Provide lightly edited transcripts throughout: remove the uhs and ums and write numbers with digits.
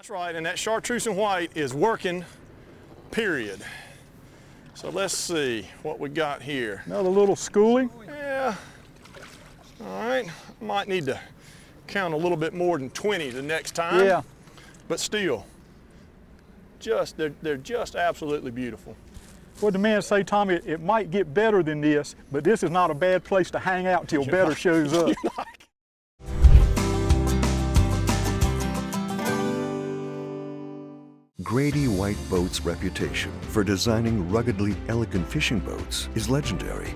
That's right, and that chartreuse and white is working, period. So let's see what we got here. Another little schoolie. Yeah. All right. Might need to count a little bit more than 20 the next time. Yeah. But still, they're just absolutely beautiful. What the man say, Tommy, it might get better than this, but this is not a bad place to hang out till better shows up. Grady White Boats' reputation for designing ruggedly elegant fishing boats is legendary.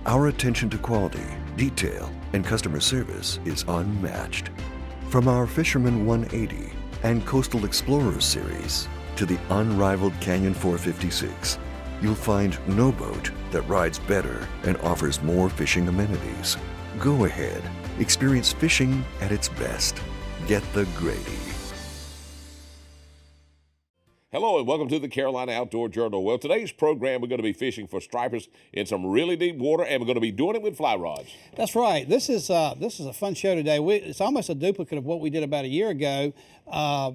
Our attention to quality, detail, and customer service is unmatched. From our Fisherman 180 and Coastal Explorers series to the unrivaled Canyon 456, you'll find no boat that rides better and offers more fishing amenities. Go ahead, experience fishing at its best. Get the Grady. Hello and welcome to the Carolina Outdoor Journal. Well, today's program we're going to be fishing for stripers in some really deep water, and we're going to be doing it with fly rods. That's right. This is a fun show today. It's almost a duplicate of what we did about a year ago,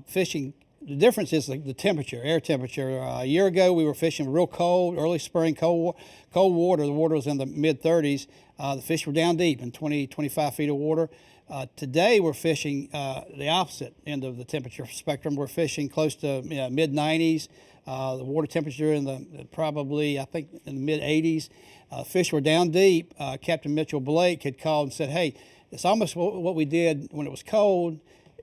fishing. The difference is the temperature, air temperature. A year ago we were fishing real cold, early spring, cold water. The water was in the mid-30s. The fish were down deep in 20, 25 feet of water. Today we're fishing the opposite end of the temperature spectrum. We're fishing close to mid-90s. The water temperature in the probably, I think, in the mid-80s. Fish were down deep. Captain Mitchell Blake had called and said, hey, it's almost what we did when it was cold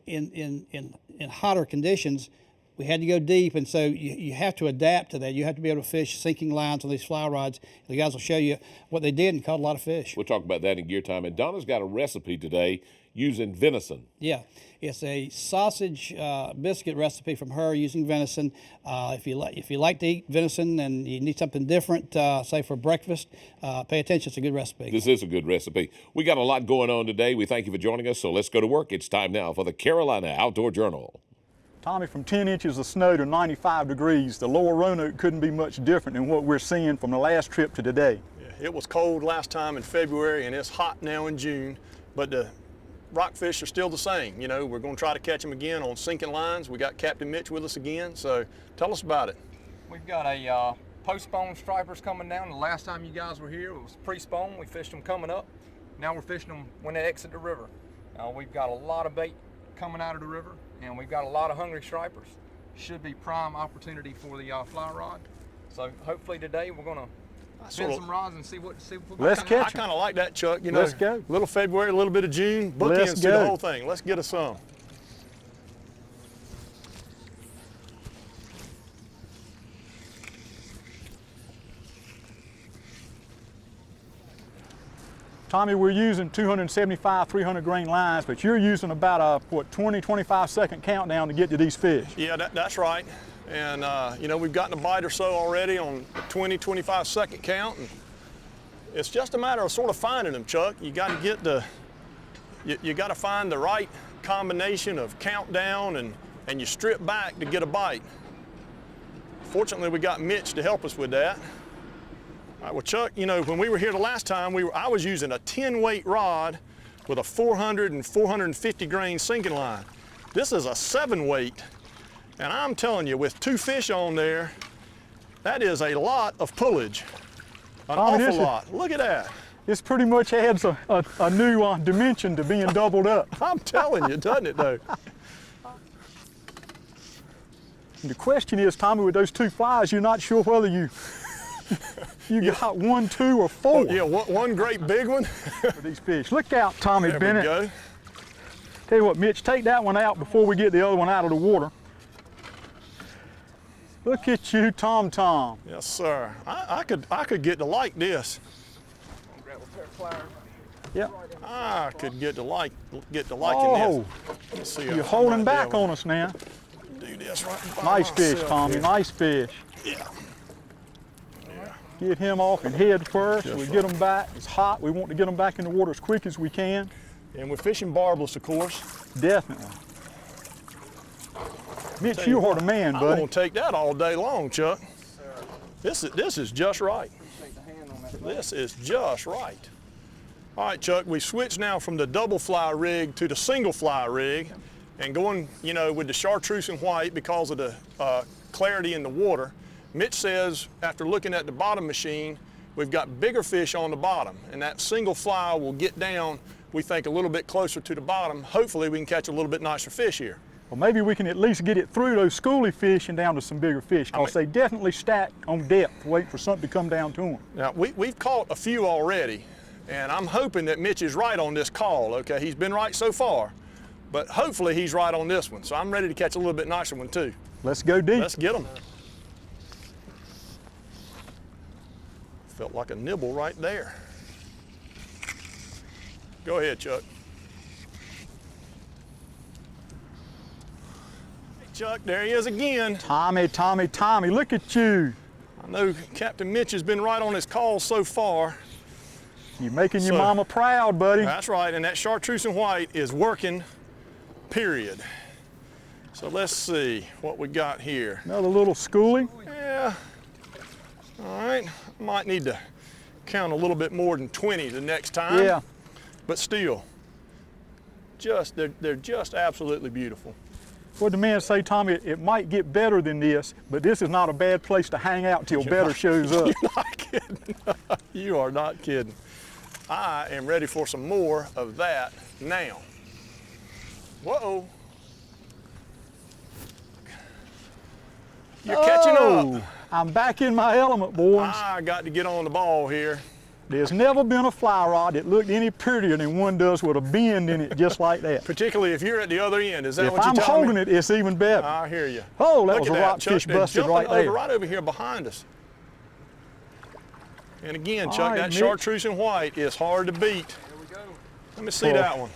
in hotter conditions. We had to go deep, and so you have to adapt to that. You have to be able to fish sinking lines on these fly rods. The guys will show you what they did and caught a lot of fish. We'll talk about that in gear time. And Donna's got a recipe today using venison. Yeah, it's a sausage biscuit recipe from her using venison. If you like to eat venison and you need something different, say for breakfast, pay attention. It's a good recipe. This is a good recipe. We got a lot going on today. We thank you for joining us. So let's go to work. It's time now for the Carolina Outdoor Journal. Tommy, from 10 inches of snow to 95 degrees, the lower Roanoke couldn't be much different than what we're seeing from the last trip to today. Yeah, it was cold last time in February, and it's hot now in June, but the rockfish are still the same. You know, we're going to try to catch them again on sinking lines. We got Captain Mitch with us again, so tell us about it. We've got a post-spawn stripers coming down. The last time you guys were here, it was pre-spawn. We fished them coming up. Now we're fishing them when they exit the river. We've got a lot of bait coming out of the river, and we've got a lot of hungry stripers. Should be prime opportunity for the fly rod. So hopefully today we're going to spin some rods and see what Let's catch I kind of like that, Chuck. You know, let's go. A little February, a little bit of June, bookends to the whole thing. Let's get us some. Tommy, we're using 275, 300 grain lines, but you're using about a, 20, 25 second countdown to get to these fish. Yeah, that's right. And, you know, we've gotten a bite or so already on the 20, 25 second count. And it's just a matter of sort of finding them, Chuck. You got to get you got to find the right combination of countdown and you strip back to get a bite. Fortunately, we got Mitch to help us with that. All right, well, Chuck, you know, when we were here the last time, I was using a 10-weight rod with a 400 and 450 grain sinking line. This is a 7-weight, and I'm telling you, with 2 fish on there, that is a lot of pullage, an awful lot. Look at that. This pretty much adds a new dimension to being doubled up. I'm telling you, doesn't it, though? And the question is, Tommy, with those 2 flies, you're not sure whether you got 1, 2, or 4. Oh, yeah, one great big one. For these fish. Look out, Tommy There Bennett. we go. Tell you what, Mitch, take that one out before we get the other one out of the water. Look at you, Tom Tom. Yes, sir. I could get to like this. Yep. I could get to liking this. Let's see. You're holding back on us now. Do this right. Nice fish, Tommy. Here. Nice fish. Yeah. Get him off and head first. That's We get him back. It's hot. We want to get them back in the water as quick as we can. And we're fishing barbless, of course. Definitely. Mitch, you are the man, buddy. I'm gonna take that all day long, Chuck. This is just right. This is just right. All right, Chuck, we switched now from the double fly rig to the single fly rig. And going, you know, with the chartreuse and white because of the clarity in the water, Mitch says after looking at the bottom machine, we've got bigger fish on the bottom, and that single fly will get down, we think, a little bit closer to the bottom. Hopefully we can catch a little bit nicer fish here. Well, maybe we can at least get it through those schoolie fish and down to some bigger fish, because they definitely stack on depth, waiting for something to come down to them. Now, we've caught a few already, and I'm hoping that Mitch is right on this call, okay? He's been right so far, but hopefully he's right on this one. So I'm ready to catch a little bit nicer one too. Let's go deep. Let's get them. Felt like a nibble right there. Go ahead, Chuck. Hey, Chuck, there he is again. Tommy, Tommy, Tommy, look at you. I know Captain Mitch has been right on his call so far. You're making your mama proud, buddy. That's right, and that chartreuse and white is working, period. So let's see what we got here. Another little schoolie. Yeah, all right. Might need to count a little bit more than 20 the next time. Yeah. But still, they're just absolutely beautiful. What the man say, Tommy, it might get better than this, but this is not a bad place to hang out till better shows up. You're not kidding. You are not kidding. I am ready for some more of that now. Whoa. You're catching up. I'm back in my element, boys. I got to get on the ball here. There's never been a fly rod that looked any prettier than one does with a bend in it just like that. Particularly if you're at the other end. Is that If what you're I'm telling me? holding it, it's even better. I hear you. Oh, that Look was at a rockfish Chuck. They're busted jumping right there. right over here behind us. And again, Chuck, right, that Mitch. chartreuse and white is hard to beat. Here we go. Let me see that one.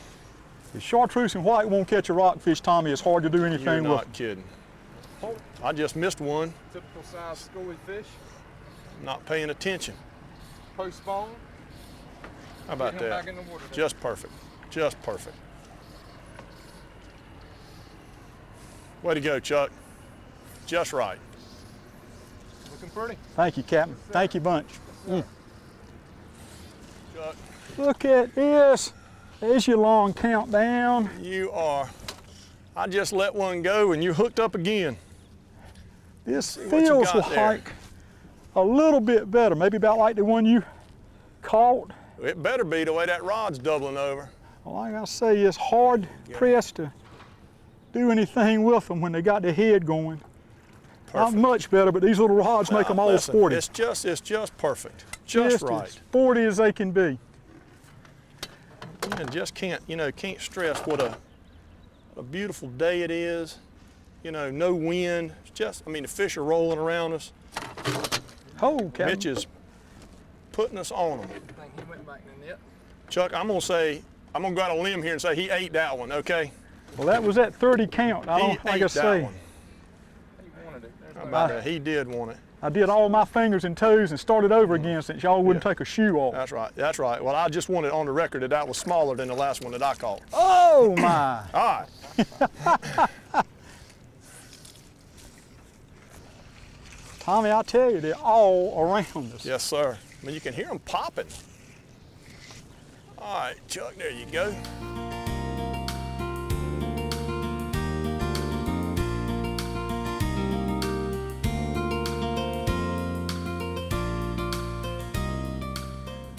If chartreuse and white won't catch a rockfish, Tommy, it's hard to do You're anything with. not kidding. I just missed one. Typical size schoolie fish. Not paying attention. Post spawn. How about Get him that? back in the water there. Just perfect. Just perfect. Way to go, Chuck. Just right. Looking pretty. Thank you, Captain. Thank you, bunch. Chuck, Look at this. There's your long countdown. you are. I just let one go and you hooked up again. This what you feels got there. like a little bit better, maybe about like the one you caught. It better be the way that rod's doubling over. Like I say, it's hard pressed to do anything with them when they got their head going. Not much better, but these little rods make them all Listen, sporty. It's just perfect. Just right. As sporty as they can be. You just can't stress what a beautiful day it is. You know, no wind. It's just, I mean, the fish are rolling around us. Oh, Captain. Mitch is putting us on them. I think he went back in the net. Chuck, I'm gonna go out on a limb here and say he ate that one, okay? Well, that was that 30 count. I He don't, like ate I that say, one. He wanted it. There's How no about doubt. that? He did want it. I did all my fingers and toes and started over again since y'all wouldn't take a shoe off. That's right. That's right. Well, I just wanted on the record that was smaller than the last one that I caught. Oh my! All right. Tommy, I tell you, they're all around us. Yes, sir. I mean, you can hear them popping. All right, Chuck, there you go.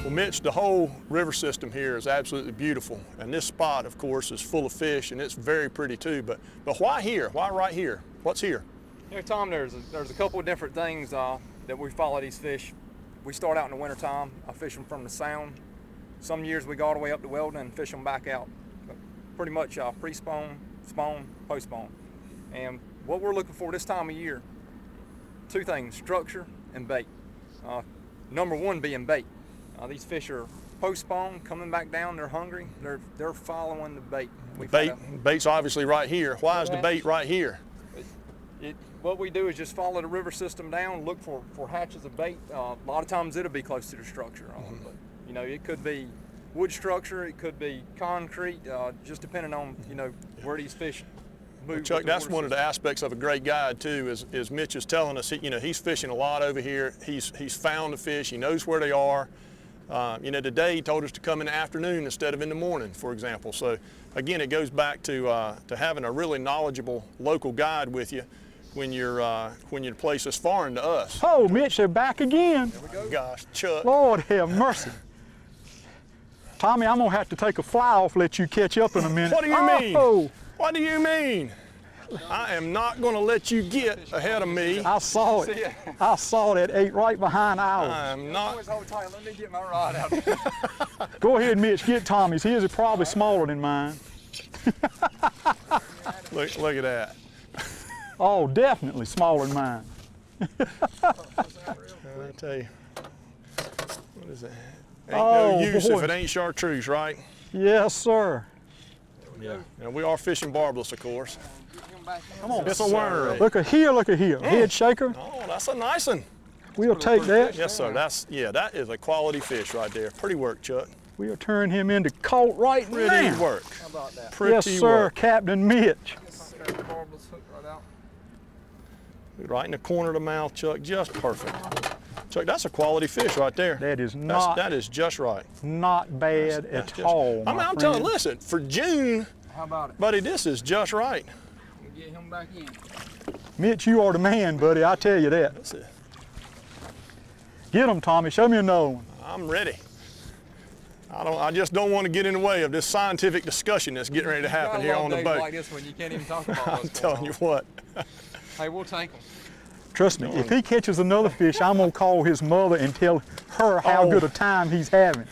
Well, Mitch, the whole river system here is absolutely beautiful. And this spot, of course, is full of fish, and it's very pretty too. But why here? Why right here? What's here? You know, Tom, there's a couple of different things that we follow these fish. We start out in the wintertime. I fish them from the sound. Some years we go all the way up to Weldon and fish them back out. But pretty much pre-spawn, spawn, post-spawn. And what we're looking for this time of year, two things, structure and bait. Number one being bait. These fish are post-spawn, coming back down, they're hungry, they're following the bait. Bait's obviously right here. Why is the bait right here? What we do is just follow the river system down, look for hatches of bait. A lot of times it'll be close to the structure. But, you know, it could be wood structure, it could be concrete, just depending on, you know, where these fish move. Well, Chuck, that's one of the aspects of a great guide too, is Mitch is telling us, you know, he's fishing a lot over here. He's found the fish, he knows where they are. You know, today he told us to come in the afternoon instead of in the morning, for example. So again, it goes back to having a really knowledgeable local guide with you when you're in a place that's foreign to us. Oh, Mitch, they're back again. There we go. Gosh, Chuck. Lord have mercy. Tommy, I'm gonna have to take a fly off, let you catch up in a minute. What do you mean? Oh, What do you mean? I am not going to let you get ahead of me. I saw it. I saw that ate right behind ours. I'm not. Hold tight. Let me get my rod out. Go ahead, Mitch, get Tommy's. His is probably smaller than mine. Look at that. Oh, definitely smaller than mine. I tell you. What is that? Ain't Oh, no use boy. if it ain't chartreuse, right? Yes, sir. Yeah. And we are fishing barbless, of course. Come on. It's a worm. Look at here, look at here. Head shaker. Oh, that's a nice one. We'll take that. Yes, sir. That is a quality fish right there. Pretty work, Chuck. We'll turn him into caught right Pretty now. work. How about that? Pretty Yes, sir, work. Captain Mitch. Barbless hook right out. Right in the corner of the mouth, Chuck. Just perfect. Chuck, that's a quality fish right there. That is That is just right. not bad That's at just- all. I'm my telling. friend. Listen, for June, How about it? buddy, this is just right. We get him back in. Mitch, you are the man, buddy. I tell you that. That's it. Get him, Tommy. Show me another one. I'm ready. I just don't want to get in the way of this scientific discussion that's getting ready to happen here on the boat. Like this one, you can't even talk about I'm what's telling going you on. what. Hey, we'll take him. Trust me, if he catches another fish, I'm gonna call his mother and tell her how Oh. good a time he's having.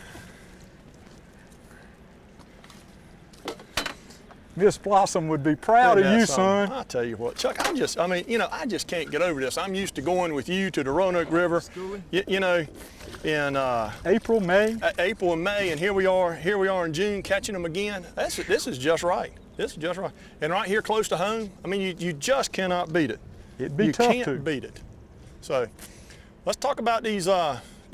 Miss Blossom would be proud of Isn't that you, something? son. I'll tell you what, Chuck, I just can't get over this. I'm used to going with you to the Roanoke River, you know, in April, May. April and May, and here we are in June catching them again. This is just right. This is just right. And right here close to home, I mean, you just cannot beat it. It'd be You tough can't to. beat it. So let's talk about these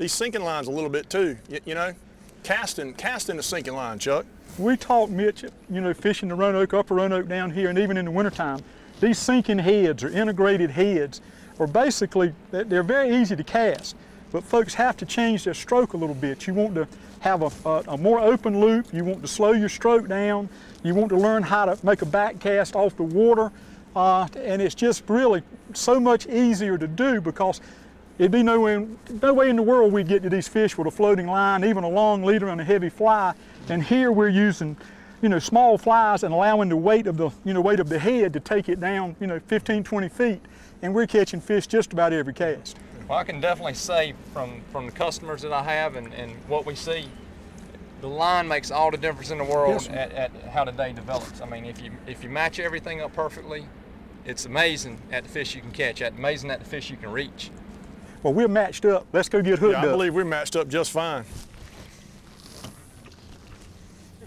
sinking lines a little bit too. You know, casting the sinking line, Chuck. We taught Mitch, you know, fishing the Roanoke, upper Roanoke down here, and even in the wintertime, these sinking heads or integrated heads are basically, they're very easy to cast, but folks have to change their stroke a little bit. You want to have a more open loop, you want to slow your stroke down, you want to learn how to make a back cast off the water, and it's just really so much easier to do because it'd be no way in the world we'd get to these fish with a floating line, even a long leader and a heavy fly. And here we're using, you know, small flies and allowing the weight of the head to take it down, you know, 15, 20 feet, and we're catching fish just about every cast. Well, I can definitely say from the customers that I have and what we see, the line makes all the difference in the world Yes, sir. at how the day develops. I mean, if you match everything up perfectly, it's amazing at the fish you can catch, amazing at the fish you can reach. Well, we're matched up. Let's go get hooked Yeah, I up. believe we're matched up just fine.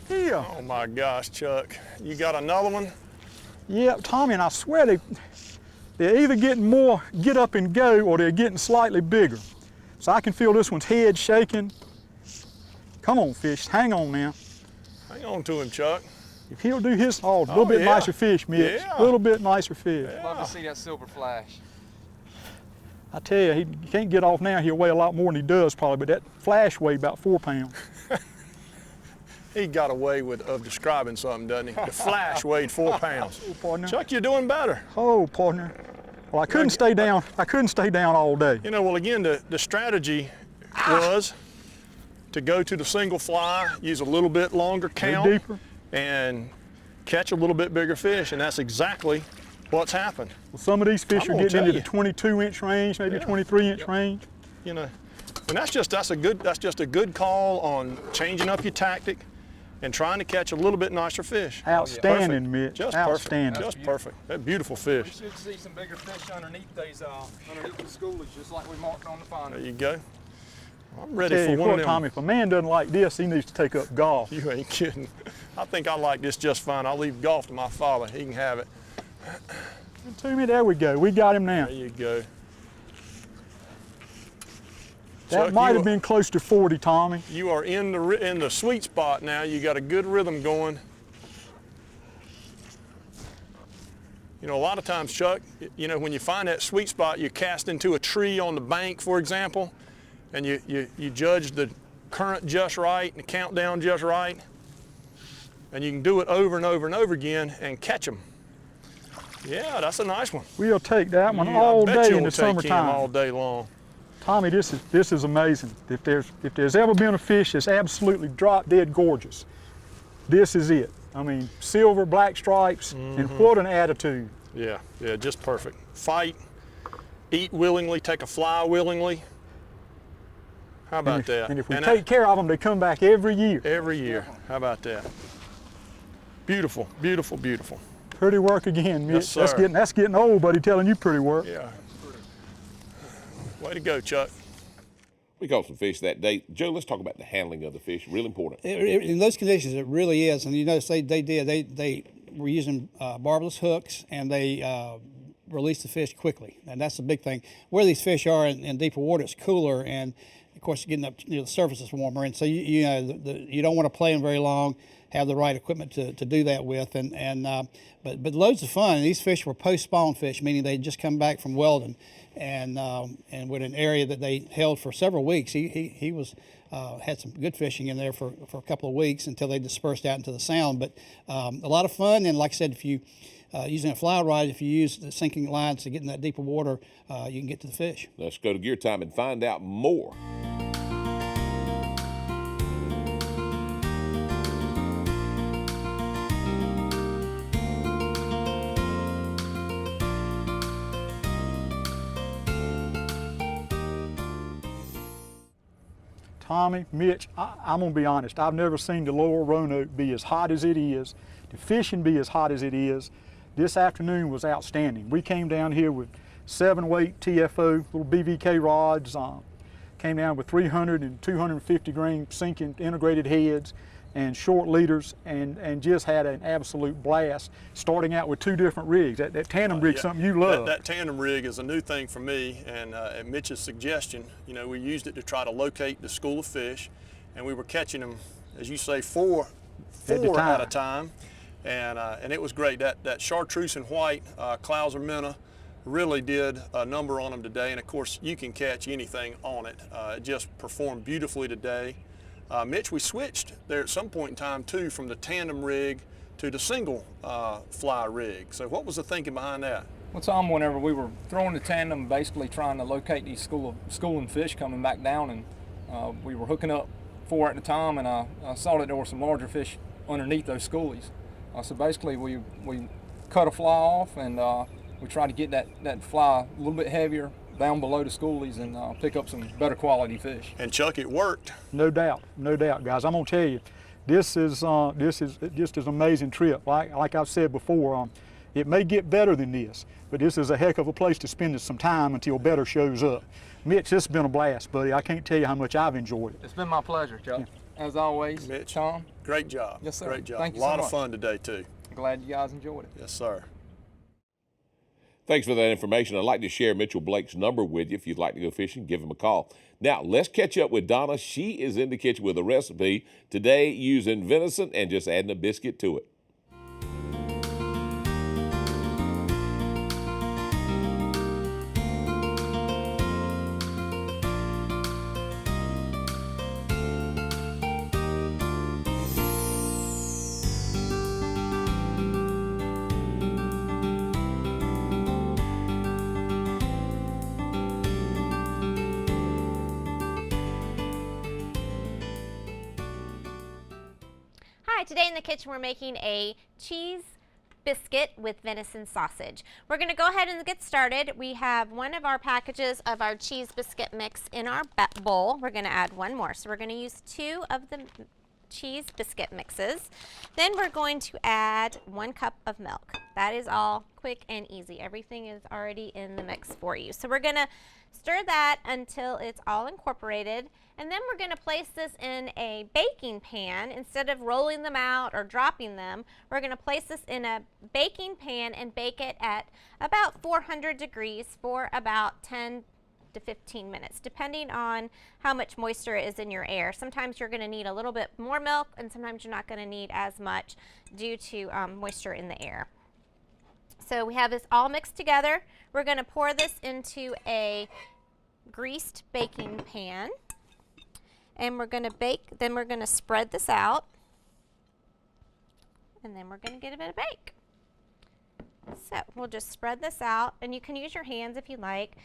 Yeah. Oh my gosh, Chuck. You got another one? Yeah, Tommy, and I swear they're either getting more get up and go or they're getting slightly bigger. So I can feel this one's head shaking. Come on, fish, hang on now. Hang on to him, Chuck. If he'll do his, a little bit yeah. nicer fish, Mitch. Yeah. A little bit nicer fish. Love to see that silver flash. I tell you, he can't get off now. He'll weigh a lot more than he does probably, but that flash weighed about 4 pounds. He got a way of describing something, doesn't he? The flash weighed 4 pounds. Oh, partner. Chuck, you're doing better. Oh, partner. Well, I couldn't stay down. I couldn't stay down all day. You know, well, again, the strategy was to go to the single fly, use a little bit longer count, deeper. and catch a little bit bigger fish, and that's exactly what's happened. Well, some of these fish I'm are gonna getting into tell the 22-inch range, maybe Yeah. 23-inch range. You know, and that's just a good call on changing up your tactic and trying to catch a little bit nicer fish. Outstanding, Perfect. Mitch. Just Outstanding. perfect. Just perfect. That beautiful fish. We should see some bigger fish underneath these underneath the schoolage, just like we marked on the finder. There you go. I'm ready Tell for you one what, of them. Tommy, if a man doesn't like this, he needs to take up golf. You ain't kidding. I think I like this just fine. I'll leave golf to my father. He can have it. To me, there we go. We got him now. There you go. That Chuck, might you have been close to 40, Tommy. You are in the sweet spot now. You got a good rhythm going. You know, a lot of times, Chuck, you know, when you find that sweet spot, you cast into a tree on the bank, for example, and you judge the current just right and the countdown just right. And you can do it over and over and over again and catch them. Yeah, that's a nice one. We'll take that one Yeah, all I bet day you'll in the take him summertime. all day long. Tommy, this is amazing. If there's ever been a fish that's absolutely drop dead gorgeous, this is it. I mean, silver, black stripes, and what an attitude. Yeah, yeah, just perfect. Fight, eat willingly, take a fly willingly. How about that? And if we take care of them, they come back every year. Every year. How about that? Beautiful, beautiful, beautiful. Pretty work again, Mitch. Yes, sir. That's getting old, buddy, telling you pretty work. Yeah. Way to go, Chuck. We caught some fish that day. Joe, let's talk about the handling of the fish. Real important. In those conditions, it really is. And you notice they were using barbless hooks, and they release the fish quickly. And that's the big thing. Where these fish are in deeper water, it's cooler, and of course, getting up, the surface is warmer, and so you don't want to play them very long. Have the right equipment to do that with, but loads of fun. And these fish were post-spawn fish, meaning they just come back from Weldon, and with an area that they held for several weeks. He was had some good fishing in there for a couple of weeks until they dispersed out into the Sound. But a lot of fun, and like I said, if you using a fly rod, if you use the sinking lines to get in that deeper water, you can get to the fish. Let's go to Gear Time and find out more. Tommy, Mitch, I'm gonna be honest, I've never seen the lower Roanoke be as hot as it is, the fishing be as hot as it is. This afternoon was outstanding. We came down here with 7-weight TFO, little BVK rods, came down with 300 and 250 grain sinking integrated heads and short leaders, and just had an absolute blast, starting out with 2 different rigs. That tandem rig's Yeah. something you love. That tandem rig is a new thing for me, and at Mitch's suggestion, we used it to try to locate the school of fish, and we were catching them, as you say, four at a time, and it was great. That chartreuse and white Clouser minnow really did a number on them today, and of course you can catch anything on it. It just performed beautifully today. Mitch, we switched there at some point in time too from the tandem rig to the single fly rig. So what was the thinking behind that? Well, Tom, whenever we were throwing the tandem, basically trying to locate these schooling fish coming back down, and we were hooking up 4 at a time, and I saw that there were some larger fish underneath those schoolies. So basically we cut a fly off, and we tried to get that fly a little bit heavier down below the schoolies and pick up some better quality fish. And Chuck, it worked. No doubt, guys. I'm gonna tell you, this is just an amazing trip. Like I've said before, it may get better than this, but this is a heck of a place to spend some time until better shows up. Mitch, this has been a blast, buddy. I can't tell you how much I've enjoyed it. It's been my pleasure, Chuck. Yeah. As always, Mitch, Tom. Great job. Yes, sir. Great job. Thank you so much. A lot so of fun today too. Glad you guys enjoyed it. Yes, sir. Thanks for that information. I'd like to share Mitchell Blake's number with you. If you'd like to go fishing, give him a call. Now, let's catch up with Donna. She is in the kitchen with a recipe today using venison and just adding a biscuit to it. Today in the kitchen we're making a cheese biscuit with venison sausage. We're going to go ahead and get started. We have one of our packages of our cheese biscuit mix in our bowl. We're going to add one more. So we're going to use 2 of the cheese biscuit mixes. Then we're going to add 1 cup of milk. That is all quick and easy. Everything is already in the mix for you. So we're going to stir that until it's all incorporated, and then we're going to place this in a baking pan. Instead of rolling them out or dropping them, we're going to place this in a baking pan and bake it at about 400 degrees for about 10 to 15 minutes, depending on how much moisture is in your air. Sometimes you're going to need a little bit more milk, and sometimes you're not going to need as much due to moisture in the air. So we have this all mixed together. We're going to pour this into a greased baking pan. and we're going to bake. Then we're going to spread this out, and then we're going to get a bit of bake. So we'll just spread this out, and you can use your hands if you like.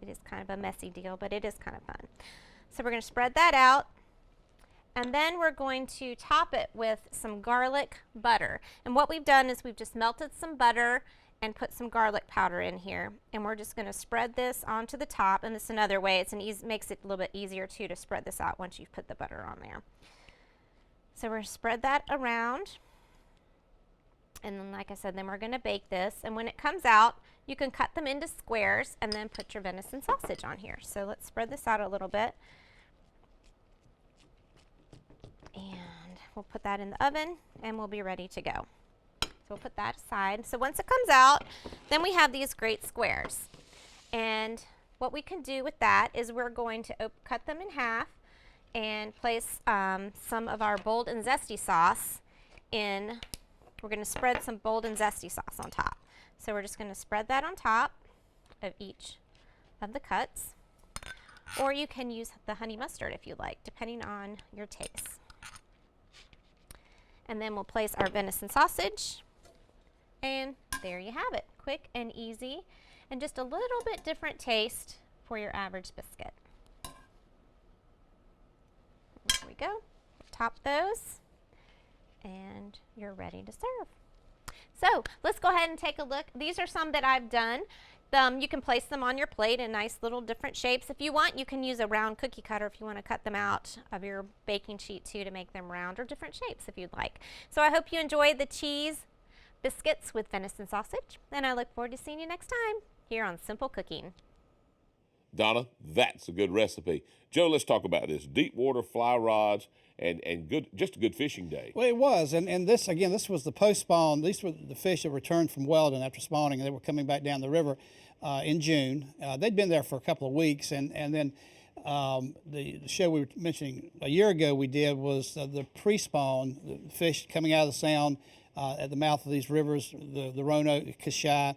It is kind of a messy deal, but it is kind of fun. So we're going to spread that out, and then we're going to top it with some garlic butter. And what we've done is we've just melted some butter and put some garlic powder in here, and we're just going to spread this onto the top. And this is another way, makes it a little bit easier too to spread this out once you've put the butter on there. So we're going to spread that around, and then like I said, then we're going to bake this, and when it comes out, you can cut them into squares and then put your venison sausage on here. So let's spread this out a little bit, and we'll put that in the oven, and we'll be ready to go. So we'll put that aside. So once it comes out, then we have these great squares, and what we can do with that is we're going to cut them in half and place some of our bold and zesty sauce in. We're going to spread some bold and zesty sauce on top. So we're just going to spread that on top of each of the cuts. Or you can use the honey mustard if you like, depending on your taste. And then we'll place our venison sausage. And there you have it. Quick and easy, and just a little bit different taste for your average biscuit. There we go. Top those, and you're ready to serve. So let's go ahead and take a look. These are some that I've done. You can place them on your plate in nice little different shapes. If you want, you can use a round cookie cutter if you want to cut them out of your baking sheet too to make them round, or different shapes if you'd like. So I hope you enjoyed the cheese biscuits with venison sausage, and I look forward to seeing you next time here on Simple Cooking. Donna, that's a good recipe. Joe, let's talk about this. Deep water fly rods and just a good fishing day. Well, it was, and this, again, this was the post-spawn. These were the fish that returned from Weldon after spawning, and they were coming back down the river in June. They'd been there for a couple of weeks, and then the show we were mentioning a year ago we did was the pre-spawn, the fish coming out of the sound at the mouth of these rivers, the Roanoke, Kashai,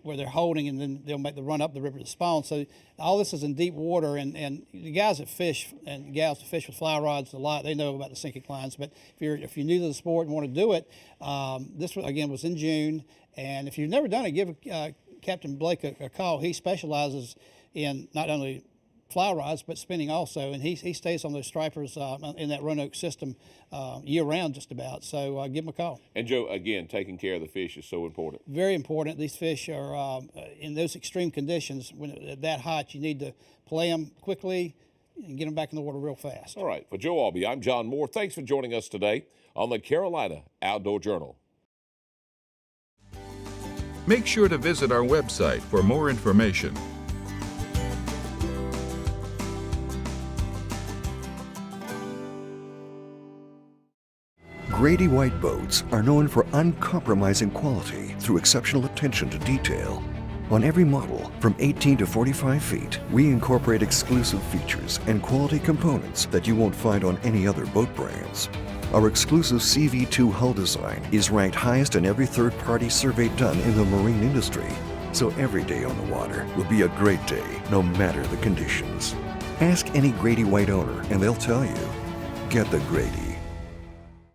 where they're holding, and then they'll make the run up the river to spawn. So all this is in deep water, and the guys that fish and gals that fish with fly rods a lot, they know about the sinking lines. But if you're new to the sport and want to do it, this again was in June. And if you've never done it, give Captain Blake a call. He specializes in not only fly rods but spinning also, and he stays on those stripers in that Roanoke system year round just about. So give him a call. And Joe, again, taking care of the fish is so important. Very important. These fish are in those extreme conditions, when it's that hot, you need to play them quickly and get them back in the water real fast. All right, for Joe Albee, I'm John Moore. Thanks for joining us today on the Carolina Outdoor Journal. Make sure to visit our website for more information. Grady White boats are known for uncompromising quality through exceptional attention to detail. On every model, from 18 to 45 feet, we incorporate exclusive features and quality components that you won't find on any other boat brands. Our exclusive CV2 hull design is ranked highest in every third-party survey done in the marine industry. So every day on the water will be a great day, no matter the conditions. Ask any Grady White owner and they'll tell you, get the Grady.